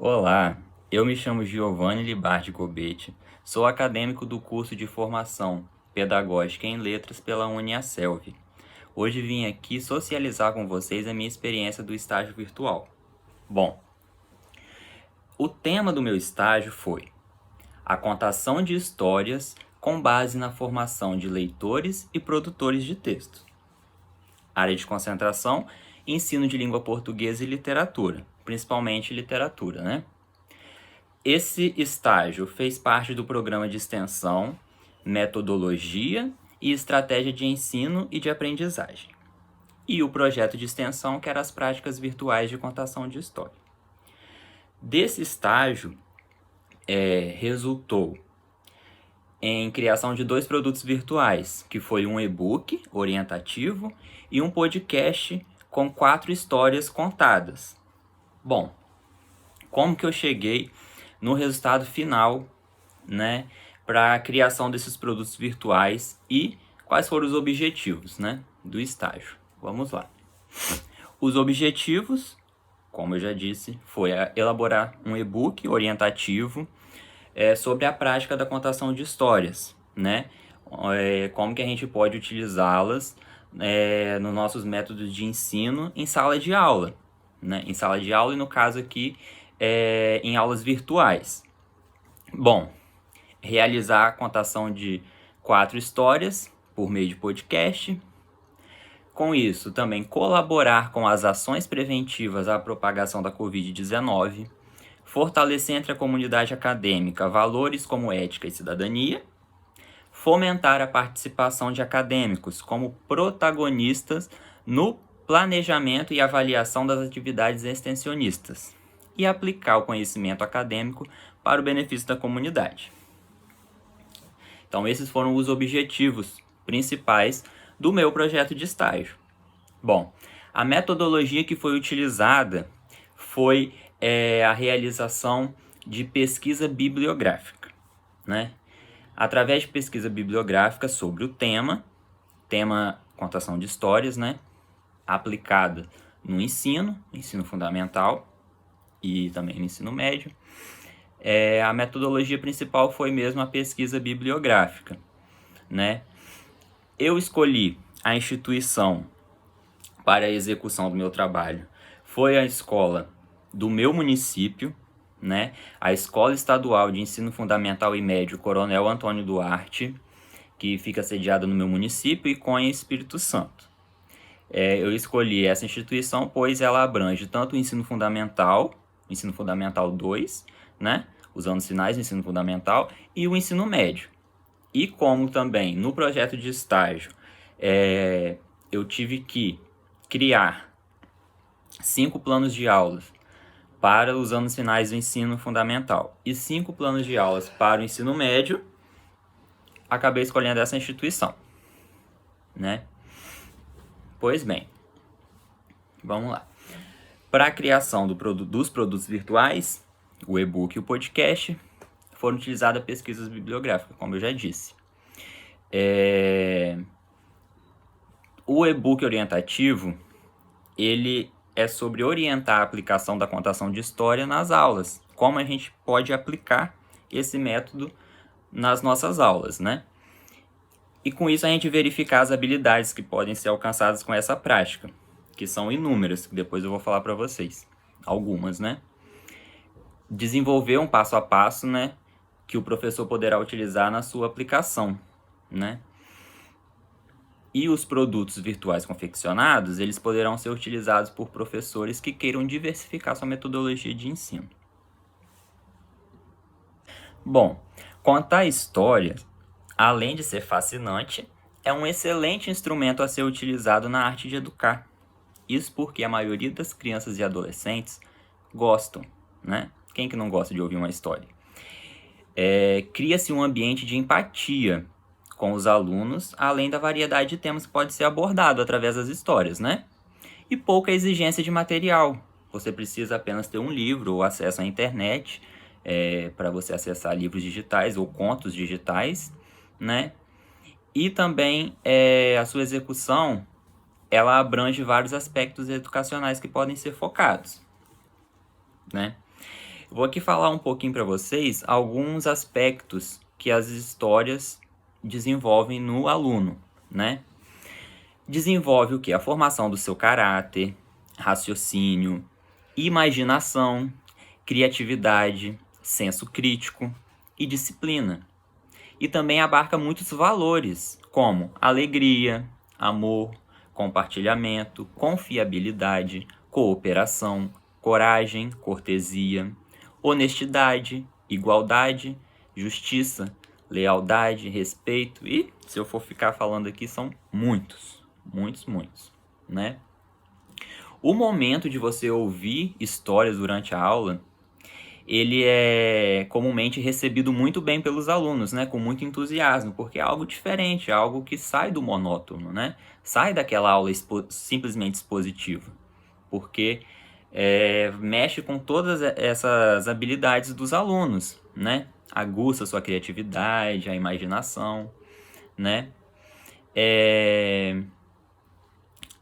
Olá, eu me chamo Giovanni Libardi Gobete, sou acadêmico do curso de formação pedagógica em letras pela Uniaselv. Hoje vim aqui socializar com vocês a minha experiência do estágio virtual. Bom, o tema do meu estágio foi a contação de histórias com base na formação de leitores e produtores de texto. Área de concentração, ensino de língua portuguesa e literatura, principalmente literatura, né? Esse estágio fez parte do programa de extensão, metodologia e estratégia de ensino e de aprendizagem. E o projeto de extensão, que era as práticas virtuais de contação de história. Desse estágio, resultou em criação de 2 produtos virtuais, que foi um e-book orientativo e um podcast com 4 histórias contadas. Bom, como que eu cheguei no resultado final, né, para a criação desses produtos virtuais e quais foram os objetivos, né, do estágio? Vamos lá. Os objetivos, como eu já disse, foi elaborar um e-book orientativo sobre a prática da contação de histórias, né? Como que a gente pode utilizá-las nos nossos métodos de ensino em sala de aula, né? Em sala de aula e, no caso aqui, em aulas virtuais. Bom, realizar a contação de 4 histórias por meio de podcast. Com isso, também colaborar com as ações preventivas à propagação da Covid-19, fortalecer entre a comunidade acadêmica valores como ética e cidadania, fomentar a participação de acadêmicos como protagonistas no planejamento e avaliação das atividades extensionistas e aplicar o conhecimento acadêmico para o benefício da comunidade. Então, esses foram os objetivos principais do meu projeto de estágio. Bom, a metodologia que foi utilizada foi a realização de pesquisa bibliográfica, né? Através de pesquisa bibliográfica sobre o tema contação de histórias, né? Aplicada no ensino fundamental e também no ensino médio. A metodologia principal foi mesmo a pesquisa bibliográfica, né? Eu escolhi a instituição para a execução do meu trabalho. Foi a escola do meu município, né? A Escola Estadual de Ensino Fundamental e Médio Coronel Antônio Duarte, que fica sediada no meu município, e Conha, Espírito Santo. Eu escolhi essa instituição pois ela abrange tanto o ensino fundamental 2, né? Usando os sinais do ensino fundamental, e o ensino médio. E como também no projeto de estágio eu tive que criar 5 planos de aulas para usando os sinais do ensino fundamental e 5 planos de aulas para o ensino médio, acabei escolhendo essa instituição, né? Pois bem, vamos lá. Para a criação dos produtos virtuais, o e-book e o podcast, foram utilizadas pesquisas bibliográficas, como eu já disse. O e-book orientativo, ele é sobre orientar a aplicação da contação de história nas aulas. Como a gente pode aplicar esse método nas nossas aulas, né? E com isso a gente verificar as habilidades que podem ser alcançadas com essa prática, que são inúmeras, que depois eu vou falar para vocês. Algumas, né? Desenvolver um passo a passo, né? Que o professor poderá utilizar na sua aplicação, né? E os produtos virtuais confeccionados, eles poderão ser utilizados por professores que queiram diversificar sua metodologia de ensino. Bom, contar histórias, além de ser fascinante, é um excelente instrumento a ser utilizado na arte de educar. Isso porque a maioria das crianças e adolescentes gostam, né? Quem que não gosta de ouvir uma história? Cria-se um ambiente de empatia com os alunos, além da variedade de temas que pode ser abordado através das histórias, né? E pouca exigência de material. Você precisa apenas ter um livro ou acesso à internet para você acessar livros digitais ou contos digitais, né? E também a sua execução, ela abrange vários aspectos educacionais que podem ser focados, né? Vou aqui falar um pouquinho para vocês alguns aspectos que as histórias desenvolvem no aluno, né? Desenvolve o quê? A formação do seu caráter, raciocínio, imaginação, criatividade, senso crítico e disciplina. E também abarca muitos valores, como alegria, amor, compartilhamento, confiabilidade, cooperação, coragem, cortesia, honestidade, igualdade, justiça, lealdade, respeito e, se eu for ficar falando aqui, são muitos, né? O momento de você ouvir histórias durante a aula, ele é comumente recebido muito bem pelos alunos, né? Com muito entusiasmo, porque é algo diferente, é algo que sai do monótono, né? Sai daquela aula simplesmente expositiva, porque mexe com todas essas habilidades dos alunos, né? Aguça a sua criatividade, a imaginação, né?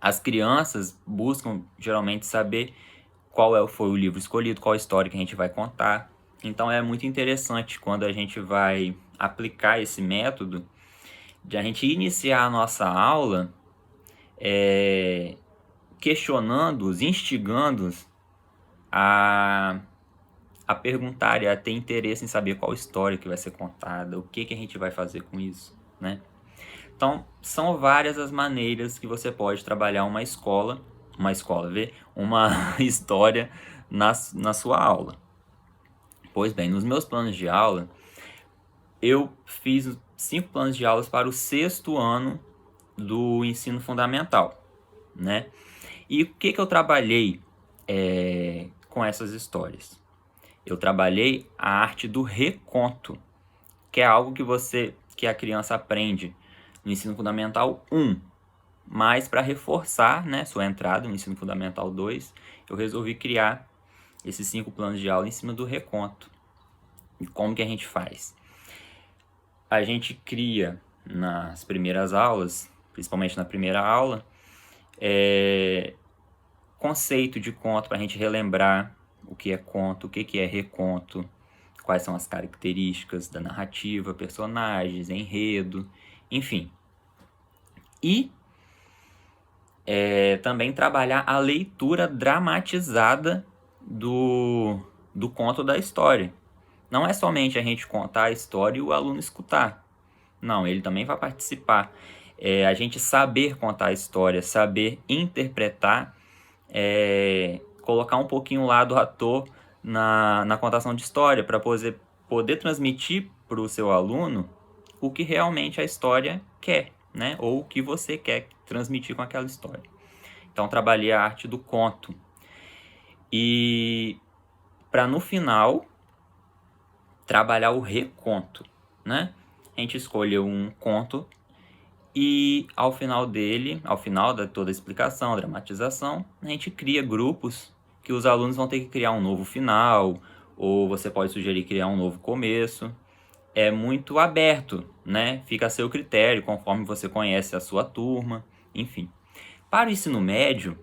As crianças buscam geralmente saber qual foi o livro escolhido, qual a história que a gente vai contar. Então é muito interessante quando a gente vai aplicar esse método, de a gente iniciar a nossa aula questionando-os, instigando-os a perguntar e a ter interesse em saber qual história que vai ser contada, o que a gente vai fazer com isso, né? Então, são várias as maneiras que você pode trabalhar uma história na sua aula. Pois bem, nos meus planos de aula, eu fiz 5 planos de aulas para o 6º ano do ensino fundamental, né? E o que eu trabalhei com essas histórias? Eu trabalhei a arte do reconto, que é algo que a criança aprende no ensino fundamental 1, mas para reforçar, né, sua entrada no ensino fundamental 2, eu resolvi criar esses 5 planos de aula em cima do reconto. E como que a gente faz? A gente cria nas primeiras aulas, principalmente na primeira aula, conceito de conto para a gente relembrar o que é conto, o que é reconto, quais são as características da narrativa, personagens, enredo, enfim. E também trabalhar a leitura dramatizada do conto da história. Não é somente a gente contar a história e o aluno escutar. Não, ele também vai participar. A gente saber contar a história, saber interpretar, colocar um pouquinho lá do ator na contação de história, para poder transmitir para o seu aluno o que realmente a história quer, né? Ou o que você quer transmitir com aquela história. Então, trabalhei a arte do conto. E para no final trabalhar o reconto, né? A gente escolheu um conto e ao final da toda a explicação, a dramatização, a gente cria grupos que os alunos vão ter que criar um novo final, ou você pode sugerir criar um novo começo. É muito aberto, né? Fica a seu critério, conforme você conhece a sua turma, enfim. Para o ensino médio,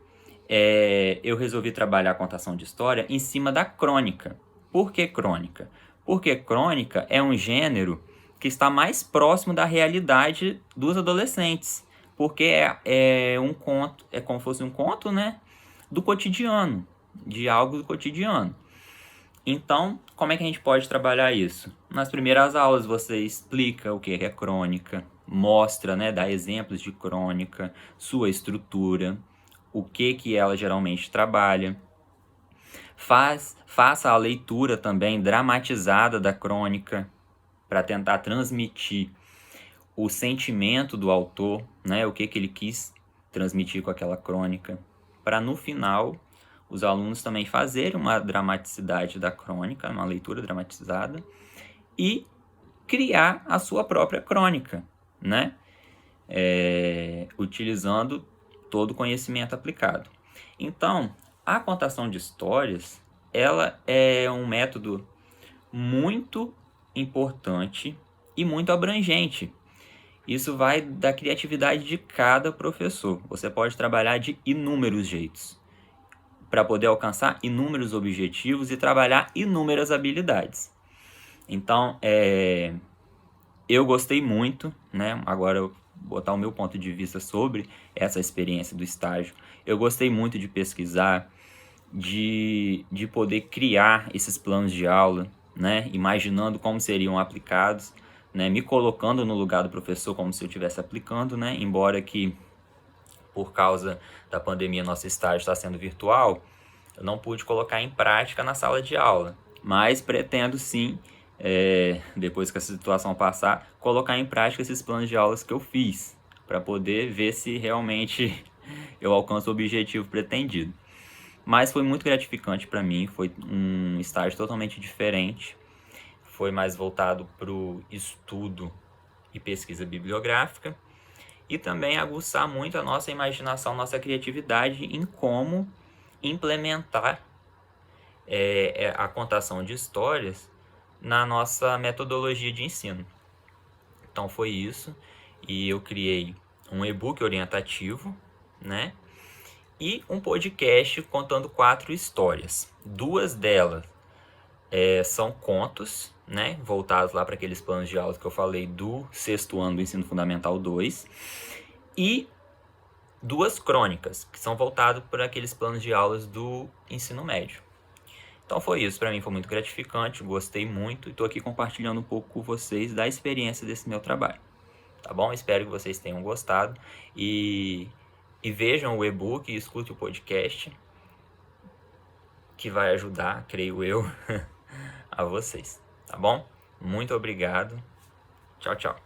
eu resolvi trabalhar a contação de história em cima da crônica. Por que crônica? Porque crônica é um gênero que está mais próximo da realidade dos adolescentes. Porque é um conto, é como se fosse um conto, né? Do cotidiano, de algo do cotidiano. Então, como é que a gente pode trabalhar isso? Nas primeiras aulas você explica o que é crônica, mostra, né, dá exemplos de crônica, sua estrutura, o que ela geralmente trabalha. Faça a leitura também dramatizada da crônica para tentar transmitir o sentimento do autor, né, o que ele quis transmitir com aquela crônica, para no final os alunos também fazerem uma dramaticidade da crônica, uma leitura dramatizada, e criar a sua própria crônica, né? Utilizando todo o conhecimento aplicado. Então, a contação de histórias, ela é um método muito importante e muito abrangente. Isso vai da criatividade de cada professor. Você pode trabalhar de inúmeros jeitos. para poder alcançar inúmeros objetivos e trabalhar inúmeras habilidades. Então, eu gostei muito, né? Agora eu vou botar o meu ponto de vista sobre essa experiência do estágio. Eu gostei muito de pesquisar, de poder criar esses planos de aula, né? Imaginando como seriam aplicados, né? Me colocando no lugar do professor como se eu estivesse aplicando, né? Embora que por causa da pandemia nosso estágio está sendo virtual, eu não pude colocar em prática na sala de aula, mas pretendo sim, depois que essa situação passar, colocar em prática esses planos de aulas que eu fiz, para poder ver se realmente eu alcanço o objetivo pretendido. Mas foi muito gratificante para mim, foi um estágio totalmente diferente, foi mais voltado para o estudo e pesquisa bibliográfica, e também aguçar muito a nossa imaginação, nossa criatividade em como implementar a contação de histórias na nossa metodologia de ensino. Então foi isso, e eu criei um e-book orientativo, né? E um podcast contando 4 histórias. 2 delas são contos, né? Voltados lá para aqueles planos de aula que eu falei do 6º ano do Ensino Fundamental 2. E 2 crônicas, que são voltadas para aqueles planos de aulas do ensino médio. Então foi isso, para mim foi muito gratificante, gostei muito e estou aqui compartilhando um pouco com vocês da experiência desse meu trabalho. Tá bom? Espero que vocês tenham gostado e vejam o e-book e escute o podcast, que vai ajudar, creio eu, a vocês. Tá bom? Muito obrigado. Tchau, tchau.